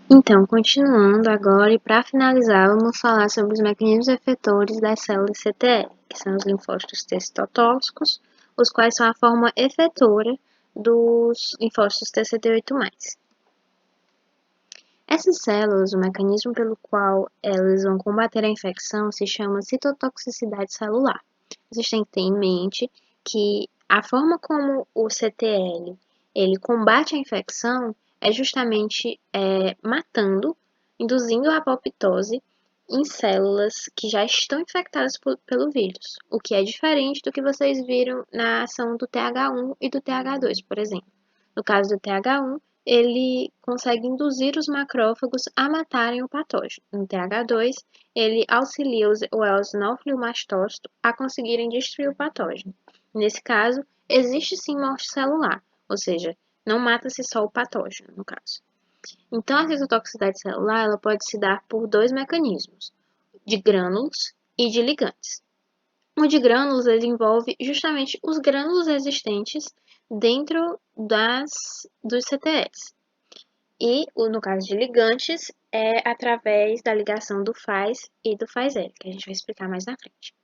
Então, continuando agora e para finalizar, vamos falar sobre os mecanismos efetores das células CTL, que são os linfócitos T citotóxicos, os quais são a forma efetora dos linfócitos TCT8+. Essas células, o mecanismo pelo qual elas vão combater a infecção se chama citotoxicidade celular. Vocês têm que ter em mente que a forma como o CTL ele combate a infecção é justamente matando, induzindo a apoptose em células que já estão infectadas pelo vírus, o que é diferente do que vocês viram na ação do TH1 e do TH2, por exemplo. No caso do TH1, ele consegue induzir os macrófagos a matarem o patógeno. No TH2, ele auxilia o eosinófilo e o mastócito a conseguirem destruir o patógeno. Nesse caso, existe sim morte celular, ou seja, não mata-se só o patógeno, no caso. Então, a citotoxicidade celular ela pode se dar por dois mecanismos, de grânulos e de ligantes. O de grânulos ele envolve justamente os grânulos existentes dentro dos CTLs. E, no caso de ligantes, é através da ligação do FAS e do FAS-L, que a gente vai explicar mais na frente.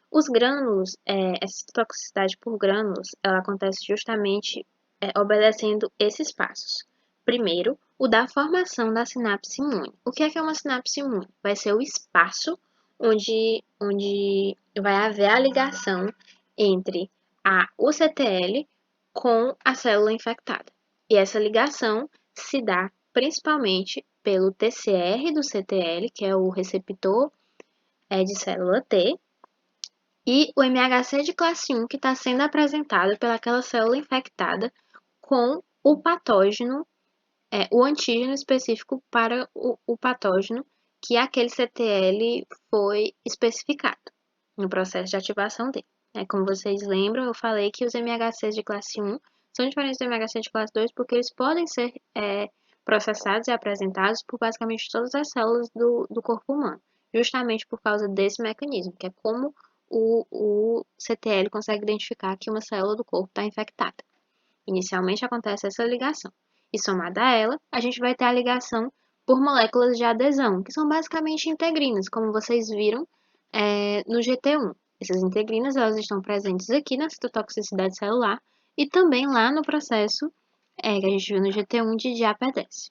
Os grânulos, essa toxicidade por grânulos, ela acontece justamente obedecendo esses passos. Primeiro, o da formação da sinapse imune. O que é uma sinapse imune? Vai ser o espaço onde vai haver a ligação entre o CTL com a célula infectada. E essa ligação se dá principalmente pelo TCR do CTL, que é o receptor de célula T, e o MHC de classe 1 que está sendo apresentado pelaquela célula infectada com o patógeno, o antígeno específico para o patógeno que aquele CTL foi especificado no processo de ativação dele. Como vocês lembram, eu falei que os MHCs de classe 1 são diferentes do MHC de classe 2 porque eles podem ser processados e apresentados por basicamente todas as células do corpo humano, justamente por causa desse mecanismo, que é como o CTL consegue identificar que uma célula do corpo está infectada. Inicialmente acontece essa ligação, e somada a ela, a gente vai ter a ligação por moléculas de adesão, que são basicamente integrinas, como vocês viram no GT1. Essas integrinas elas estão presentes aqui na citotoxicidade celular e também lá no processo que a gente viu no GT1 de diapedese.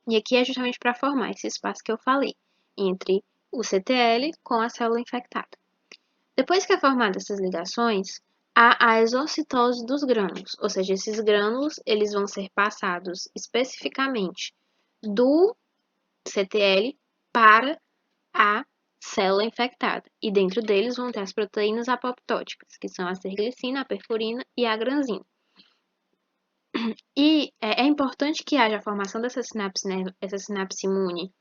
E aqui é justamente para formar esse espaço que eu falei, entre o CTL com a célula infectada. Depois que é formada essas ligações, há a exocitose dos grânulos, ou seja, esses grânulos eles vão ser passados especificamente do CTL para a célula infectada. E dentro deles vão ter as proteínas apoptóticas, que são a serglicina, a perfurina e a granzina. E é importante que haja a formação dessa sinapse, né, essa sinapse imune,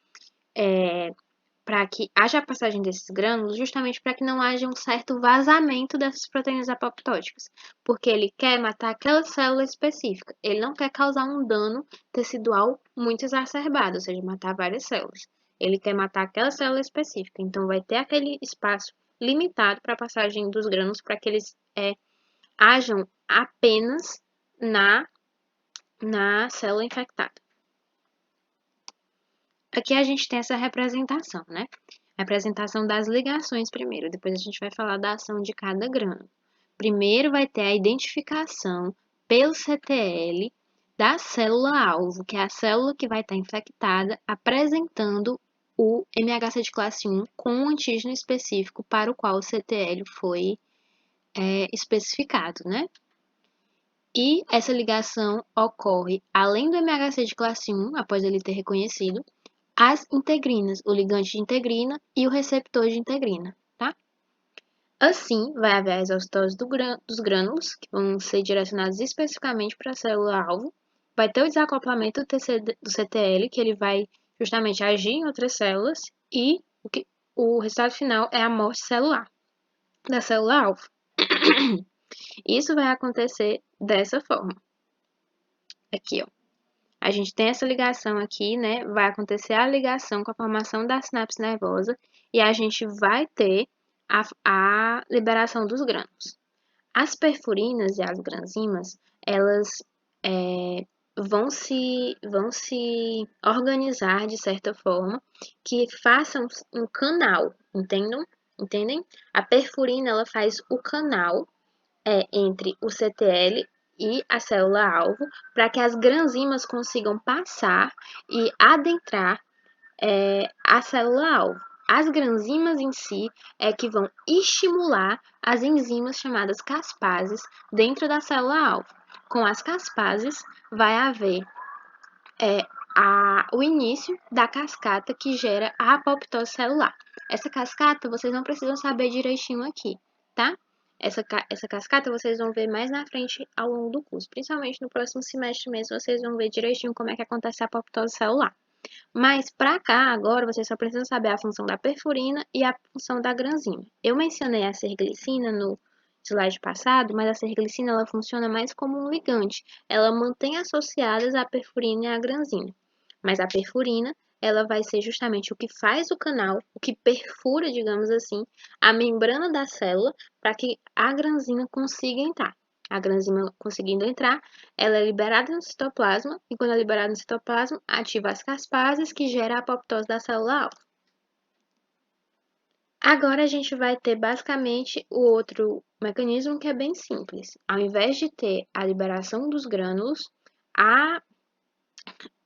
para que haja a passagem desses grânulos, justamente para que não haja um certo vazamento dessas proteínas apoptóticas, porque ele quer matar aquela célula específica, ele não quer causar um dano tecidual muito exacerbado, ou seja, matar várias células. Ele quer matar aquela célula específica, então vai ter aquele espaço limitado para a passagem dos grânulos para que eles hajam apenas na célula infectada. Aqui a gente tem essa representação, né? A representação das ligações primeiro, depois a gente vai falar da ação de cada grânulo. Primeiro vai ter a identificação pelo CTL da célula-alvo, que é a célula que vai estar infectada, apresentando o MHC de classe 1 com um antígeno específico para o qual o CTL foi especificado, né? E essa ligação ocorre além do MHC de classe 1, após ele ter reconhecido, as integrinas, o ligante de integrina e o receptor de integrina, tá? Assim, vai haver a exocitose dos grânulos, que vão ser direcionados especificamente para a célula-alvo. Vai ter o desacoplamento do CTL, que ele vai justamente agir em outras células, e o resultado final é a morte celular da célula-alvo. Isso vai acontecer dessa forma. Aqui, ó. A gente tem essa ligação aqui, né? Vai acontecer a ligação com a formação da sinapse nervosa e a gente vai ter a liberação dos grânulos. As perfurinas e as granzimas, elas vão se organizar de certa forma que façam um canal, Entendem? A perfurina ela faz o canal entre o CTL e a célula-alvo para que as granzimas consigam passar e adentrar a célula-alvo. As granzimas em si é que vão estimular as enzimas chamadas caspases dentro da célula-alvo. Com as caspases, vai haver o início da cascata que gera a apoptose celular. Essa cascata vocês não precisam saber direitinho aqui, tá? Essa cascata vocês vão ver mais na frente ao longo do curso. Principalmente no próximo semestre mesmo, vocês vão ver direitinho como é que acontece a apoptose celular. Mas para cá, agora, vocês só precisam saber a função da perfurina e a função da granzima. Eu mencionei a serglicina no slide passado, mas a serglicina ela funciona mais como um ligante. Ela mantém associadas a perfurina e a granzina. Mas a perfurina, ela vai ser justamente o que faz o canal, o que perfura, digamos assim, a membrana da célula para que a granzina consiga entrar. A granzima conseguindo entrar, ela é liberada no citoplasma e quando é liberada no citoplasma, ativa as caspases que gera a apoptose da célula-alvo. Agora a gente vai ter basicamente o outro mecanismo que é bem simples. Ao invés de ter a liberação dos grânulos,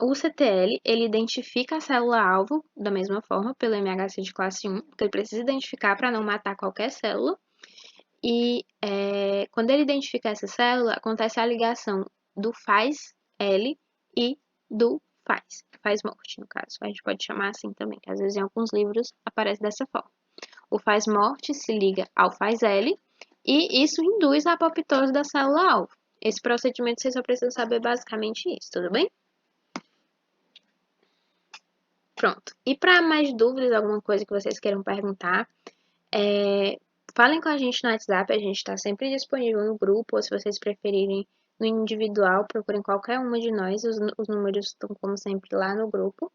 o CTL ele identifica a célula-alvo da mesma forma pelo MHC de classe 1, porque ele precisa identificar para não matar qualquer célula. E quando ele identifica essa célula, acontece a ligação do faz-L e do faz-morte, no caso. A gente pode chamar assim também, que às vezes em alguns livros aparece dessa forma. O faz-morte se liga ao faz-L e isso induz a apoptose da célula-alvo. Esse procedimento vocês só precisam saber basicamente isso, tudo bem? Pronto. E para mais dúvidas, alguma coisa que vocês queiram perguntar, falem com a gente no WhatsApp, a gente está sempre disponível no grupo, ou se vocês preferirem no individual, procurem qualquer uma de nós, os números estão como sempre lá no grupo.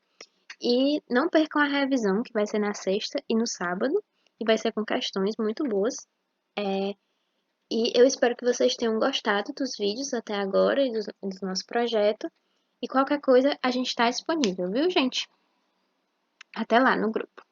E não percam a revisão, que vai ser na sexta e no sábado, e vai ser com questões muito boas. E eu espero que vocês tenham gostado dos vídeos até agora e do nosso projeto. E qualquer coisa, a gente está disponível, viu, gente? Até lá no grupo.